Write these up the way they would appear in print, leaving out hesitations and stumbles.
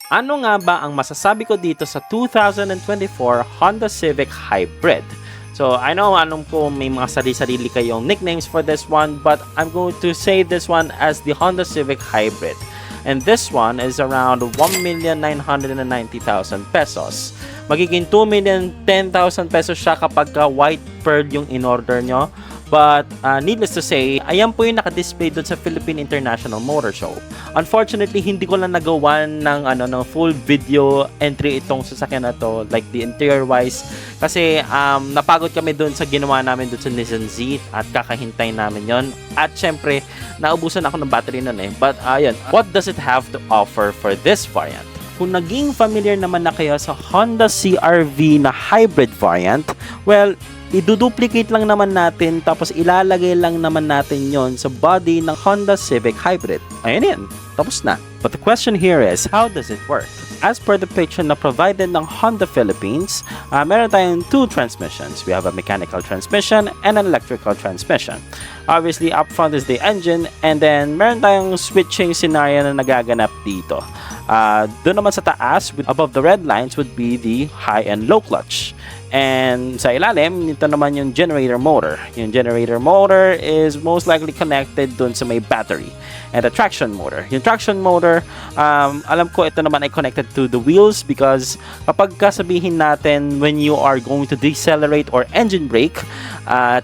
Ano nga ba ang masasabi ko dito sa 2024 Honda Civic Hybrid? So, I know, alam ko may mga sarili-sarili kayong nicknames for this one, but I'm going to say this one as the Honda Civic Hybrid. And this one is around 1,990,000 pesos. Magiging 2,010,000 pesos siya kapag white pearl yung in-order nyo. But needless to say, ayan po yung naka-display doon sa Philippine International Motor Show. Unfortunately, hindi ko lang nagawa ng full video entry itong sasakyan na to, like the interior wise, kasi napagod kami doon sa ginawa namin doon sa Nissan Z at kakahintay namin yon. At syempre, naubusan ako ng battery noon eh. But ayun, what does it have to offer for this variant? Kung naging familiar naman na kayo sa Honda CR-V na hybrid variant, well, iduduplicate lang naman natin tapos ilalagay lang naman natin yon sa body ng Honda Civic Hybrid. Ayun yan, tapos na. But the question here is, how does it work? As per the picture na provided ng Honda Philippines, meron tayong two transmissions. We have a mechanical transmission and an electrical transmission. Obviously, up front is the engine, and then meron tayong switching scenario na nagaganap dito. Doon naman sa taas, above the red lines would be the high and low clutch. And sa ilalim, ito naman yung generator motor. Yung generator motor is most likely connected dun sa may battery. And the traction motor. Yung traction motor, alam ko ito naman ay connected to the wheels because kapag kasabihin natin when you are going to decelerate or engine brake,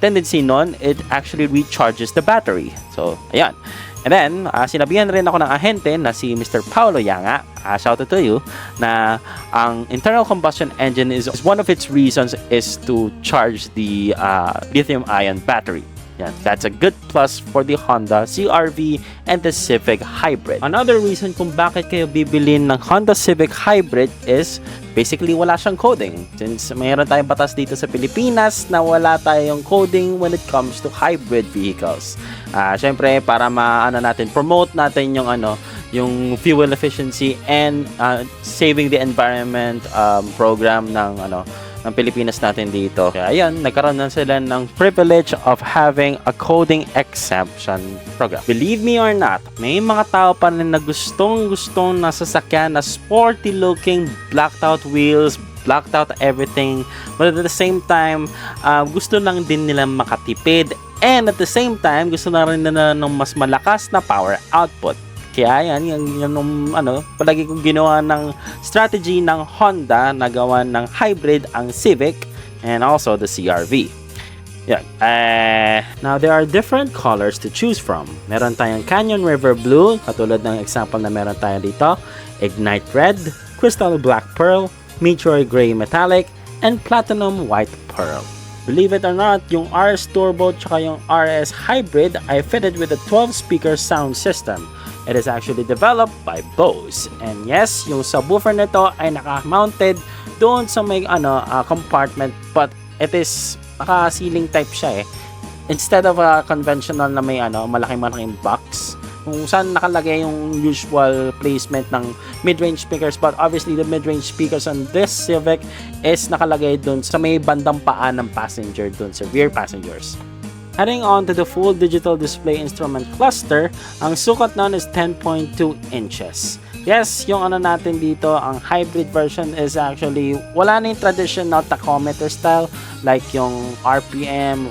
tendency nun, it actually recharges the battery. So, ayan. And then, sinabihan rin ako ng ahente na si Mr. Paulo Yanga, shout out to you, na ang internal combustion engine is one of its reasons is to charge the lithium-ion battery. Yan, that's a good plus for the Honda CR-V and the Civic Hybrid. Another reason kung bakit kayo bibilin ng Honda Civic Hybrid is basically wala siyang coding. Since mayroon tayong batas dito sa Pilipinas na wala tayong coding when it comes to hybrid vehicles. Syempre para promote natin yung fuel efficiency and saving the environment program ng Pilipinas natin dito. Kaya ayan, nagkaroon na sila ng privilege of having a coding exemption program. Believe me or not, may mga tao pa rin na gustong na sasakyan na sporty looking, blacked out wheels, blacked out everything, but at the same time, gusto lang din nila makatipid, and at the same time, gusto na rin nila ng mas malakas na power output. Kaya yan palagi kong ginawa ng strategy ng Honda na gawa ng hybrid ang Civic and also the CR-V. Yeah. Now, there are different colors to choose from. Meron tayong Canyon River Blue, katulad ng example na meron tayo dito, Ignite Red, Crystal Black Pearl, Meteor Gray Metallic, and Platinum White Pearl. Believe it or not, yung RS Turbo tsaka yung RS Hybrid ay fitted with a 12-speaker sound system. It is actually developed by Bose. And yes, yung subwoofer nito ay naka-mounted doon sa may compartment, but it is naka-ceiling type siya eh. Instead of a conventional na may malaking box, kung saan nakalagay yung usual placement ng mid-range speakers, but obviously the mid-range speakers on this Civic is nakalagay doon sa may bandang paa ng passenger doon sa rear passengers. Heading on to the full digital display instrument cluster, ang sukat nun is 10.2 inches. Yes, yung natin dito, ang hybrid version is actually, wala na yung traditional tachometer style like yung RPM,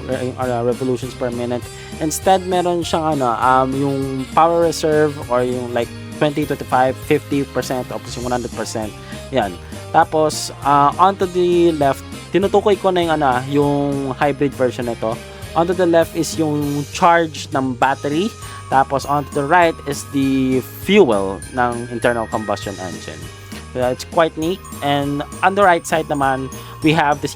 revolutions per minute. Instead, meron siyang yung power reserve or yung like 20, 25, 50% tapos yung 100%. Yan. Tapos, onto the left, tinutukoy ko na yung hybrid version nito. Onto the left is yung charge ng battery. Tapos onto the right is the fuel ng internal combustion engine. So it's quite neat. And on the right side naman, we have the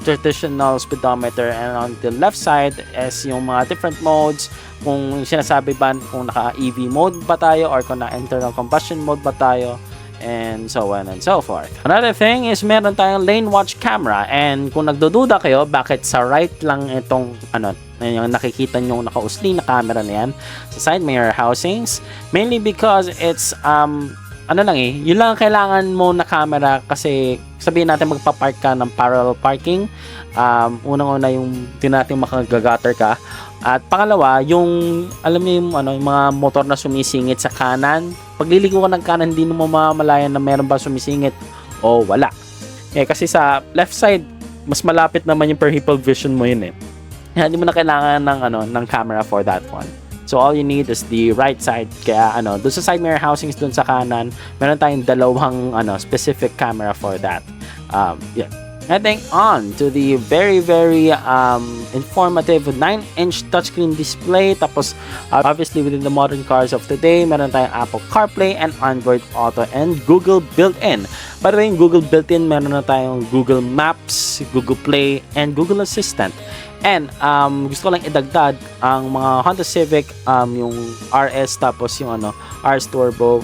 traditional speedometer. And on the left side is yung mga different modes. Kung sinasabi ba kung naka-EV mode ba tayo or kung na-internal combustion mode ba tayo. And so on and so forth. Another thing is meron tayong lane watch camera, and kung nagdududa kayo bakit sa right lang itong yung nakikita nyo nakausli na camera na yan sa side mirror housings, mainly because it's yun lang ang kailangan mo na camera kasi sabihin natin magpa-park ka ng parallel parking, unang-una yung natin makagagutter ka, At pangalawa, yung alam niyo yung ano, yung mga motor na sumisingit sa kanan. Pagliliko ka ng kanan, hindi mo mamamalayan na meron ba sumisingit o wala. Kasi sa left side, mas malapit naman yung peripheral vision mo yun eh. Hindi mo na kailangan ng camera for that one. So all you need is the right side. Kaya doon sa side mirror housings doon sa kanan, meron tayong dalawang specific camera for that. Yeah. Heading on to the very informative 9-inch touchscreen display. Tapos obviously within the modern cars of today, meron tayong Apple CarPlay and Android Auto and Google built-in. By the way, yung Google built-in, meron na tayong Google Maps, Google Play, and Google Assistant. And gusto ko lang idagdag ang mga Honda Civic, yung RS tapos yung RS Turbo,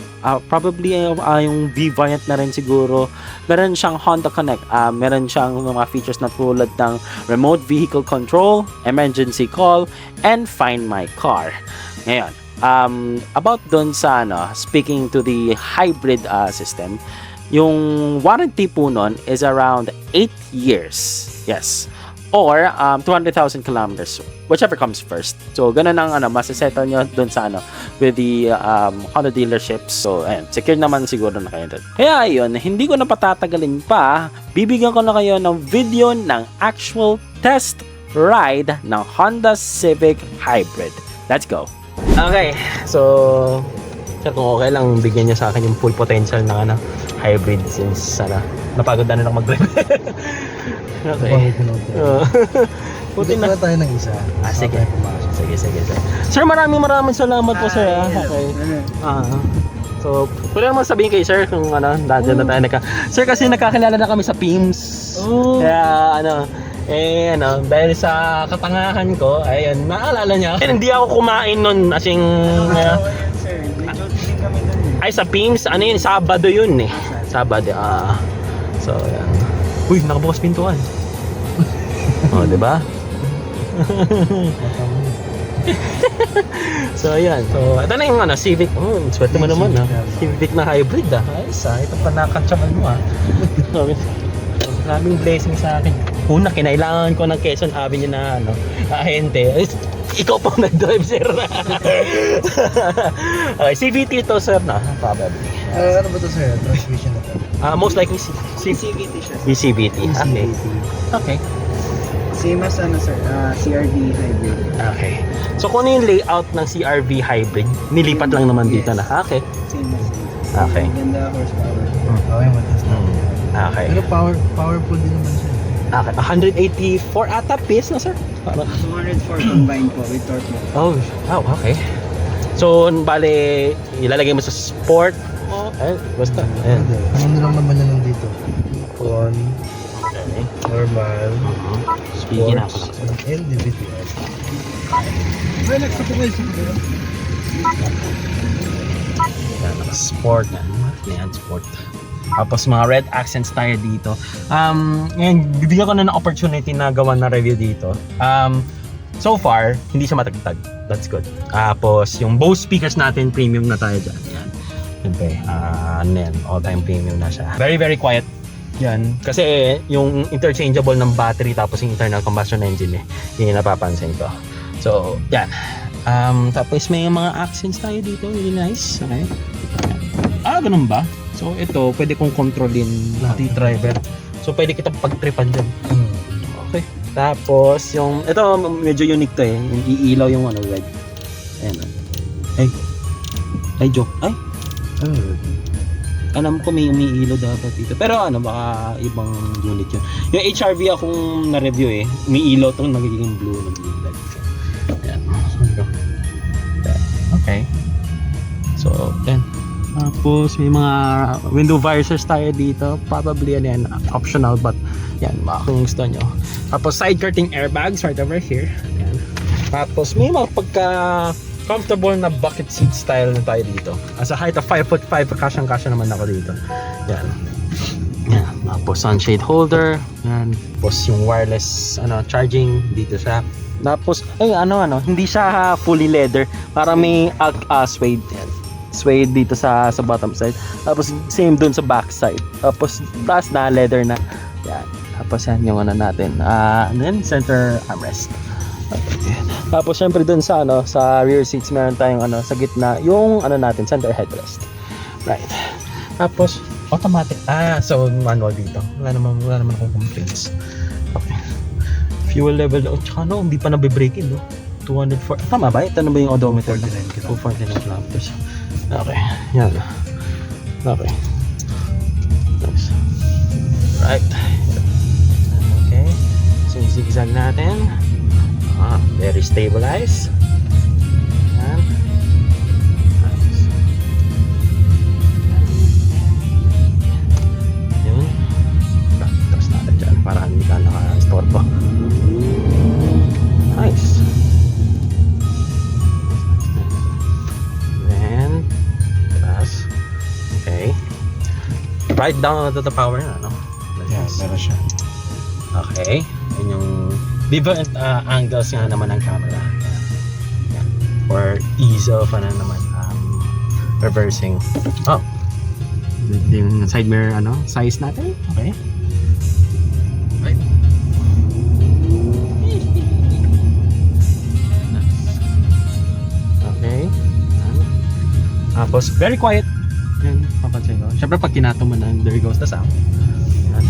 probably yung V variant na rin siguro. Meron siyang Honda Connect, meron siyang mga features na tulad ng remote vehicle control, emergency call, and find my car. Ngayon, about dun sa speaking to the hybrid system, yung warranty po nun is around 8 years. Yes. Or 200,000 kilometers, whichever comes first. So ganun ang masasettle nyo dun sa with the Honda dealerships. So ayan, secure naman siguro na kayo dun. Kaya ayun, hindi ko na patatagalin pa. Bibigyan ko na kayo ng video ng actual test ride ng Honda Civic Hybrid. Let's go. Okay, so sir, kung okay lang bigyan niyo sa akin yung full potential ng hybrid since napagod na lang mag-drive. Okay. Puti na tayo ng isa. Sige. Sige. Sir, maraming salamat po sir. Okay. So, pwede naman sabihin kay sir kung nandiyan na tayo Sir, kasi nakakilala na kami sa PIMS. Kaya dahil sa katangahan ko, ayun, naalala niya. Hindi ako kumain nun asing ay sa PIMS, Sabado yun eh. Sabado. So, ayan. Uy, nakabukas pintuan. Oh, 'di ba? So, ayan. So, ito na yung Civic. Oh, swerte mo naman Civic na hybrid Ayos ito pa nakatsaman mo Maraming blessing sa akin. Una, kinailangan ko ng Quezon Avenue na ahente. Ikaw pa nag-drive, sir. Okay, CVT to, sir, probably. Ano ba to, sir? Transmission na to? Most likely CVT siya. CVT. Okay. Same as sir, CRV hybrid. Okay. So kung yung layout ng CRV hybrid, nilipat lang naman dito na. Okay. Same as Okay. Ganda horsepower. Okay, matas na. Okay. Pero powerful din naman siya. Okay. 184 ata PS na, sir? 204 combined po with torque mode. Oh, okay. So, bale, ilalagay mo sa sport. Basta. Ayan. Ano lang naman yan nandito? On, Okay. normal, Speaking ako sports, lang. and individual. Relax ako guys. Yan, naka-sport na. Yan, sport. Tapos mga red accents tayo dito. Ngayon, bibigyan ko na ng opportunity na gawa na review dito. So far, hindi siya matagtag. That's good. Tapos, yung Bose speakers natin, premium na tayo dyan. Yan. Siyempre, all-time premium na siya. Very quiet. Yan. Kasi, yung interchangeable ng battery tapos yung internal combustion engine yun yung napapansin ko. So, yan. Tapos, may mga accents tayo dito. Really nice. Okay. Ganun ba? So, ito, pwede kong kontrolin pati driver. So, pwede kita pagtripan dyan. Okay. Tapos, ito, medyo unique to yung iilaw yung red. Ayan. Ay, joke. Ay. Alam ko may umiilaw dapat dito. Pero baka ibang unit yun. Yung HRV akong na-review umiilaw itong nagiging blue. Ayan. Okay. So, yan. Tapos may mga window visors tayo dito. Probably optional but yan, kung gusto nyo. Tapos side curtain airbags right over here. Yan. Tapos may mga comfortable na bucket seat style na tayo dito. As a height of 5'5", kasyang-kasya naman ako dito. Yan. Yan. Tapos sunshade holder. Yan. Tapos yung wireless charging dito siya. Tapos hindi siya fully leather. Para may suede. Yan. Suede dito sa bottom side. Tapos same dun sa back side. Tapos taas na leather na. Yan. Tapos yan yung natin. Center armrest. Okay. Tapos syempre dun sa ano, sa rear seats meron tayong ano sa gitna, yung ano natin, center headrest. Right. Tapos automatic. So manual dito. Wala naman akong complaints. Okay. Fuel level, tsaka no, hindi pa nabe-brake in, no. 204. Tama ba? Ito na ba yung odometer? 249 kilometers. Okay. Yan. Okay. Nice. Right. Okay. So yung zigzag natin. Very stabilized. Yan. Nice. Yun. Tapos natin dyan para hindi ka naka-storbo. Nice. Then, tapos, okay. Right down to the power na, no? Yeah, meron siya. Okay. Yun yung different angles nga naman ng camera. Yan. For ease of ano naman, reversing. Oh. Yung side mirror ano, size natin. Okay. Right. Okay. Yan. Tapos very quiet. Yan, papansin ko. Siyempre pag tinatumanan, there goes the sound. Yan.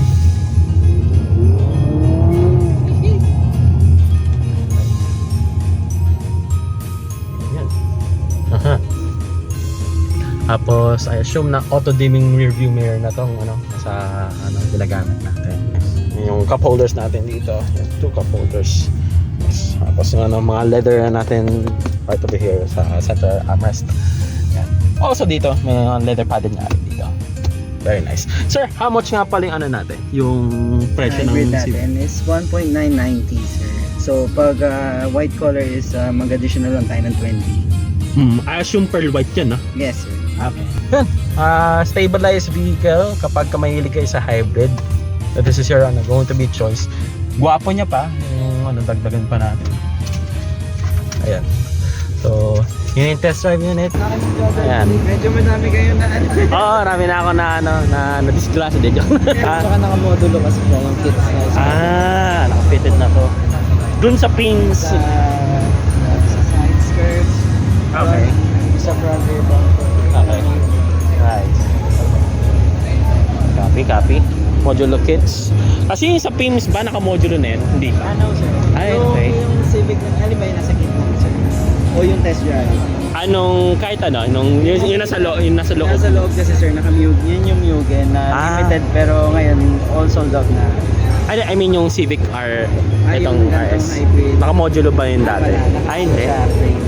Tapos I assume na auto dimming rear view mirror na tong ano sa ano ginagamit natin. Yung cup holders natin dito, yung 2 cup holders. Yes. Tapos yung ano, mga leather natin right over here sa center armrest. Yan. Also dito may leather padded nga dito. Very nice. Sir, how much nga pala yung ano natin? Yung presyo Hybrid ng natin is 1.990 sir. So pag white color is mag-additional lang tayo ng 20. I assume pearl white yan, no? Yes sir. Okay. Yun. Stabilized vehicle kapag mahilig kayo sa hybrid. So this is your going to be choice. Gwapo niya pa. Yung ano, dagdagan pa natin. Ayan. So, yun yung test drive unit. Ayan. Medyo madami kayo na ano. Oo, marami na ako na disglass din. Saka nakamodulo kasi siya yung kits na Nakafitted na to. Dun sa pins. sa side skirts. Okay. Sa front rear bumper. Okay. Right. Copy. Modulo kits. Kasi yung sa PIMS ba naka-modulo na yun? Hindi pa. Ano sir? Ay, okay. Yung Civic ng Alibay nasa gitna sir. O yung test drive. Kahit ano, yung nasa loob. Nasa loob kasi sir, naka-Mugen. Yun yung Mugen na limited pero ngayon all sold out na. I mean yung Civic R, Ay, itong yung RS. hybrid. Naka-modulo ba yun dati? Wala, Ay, hindi. sa frame.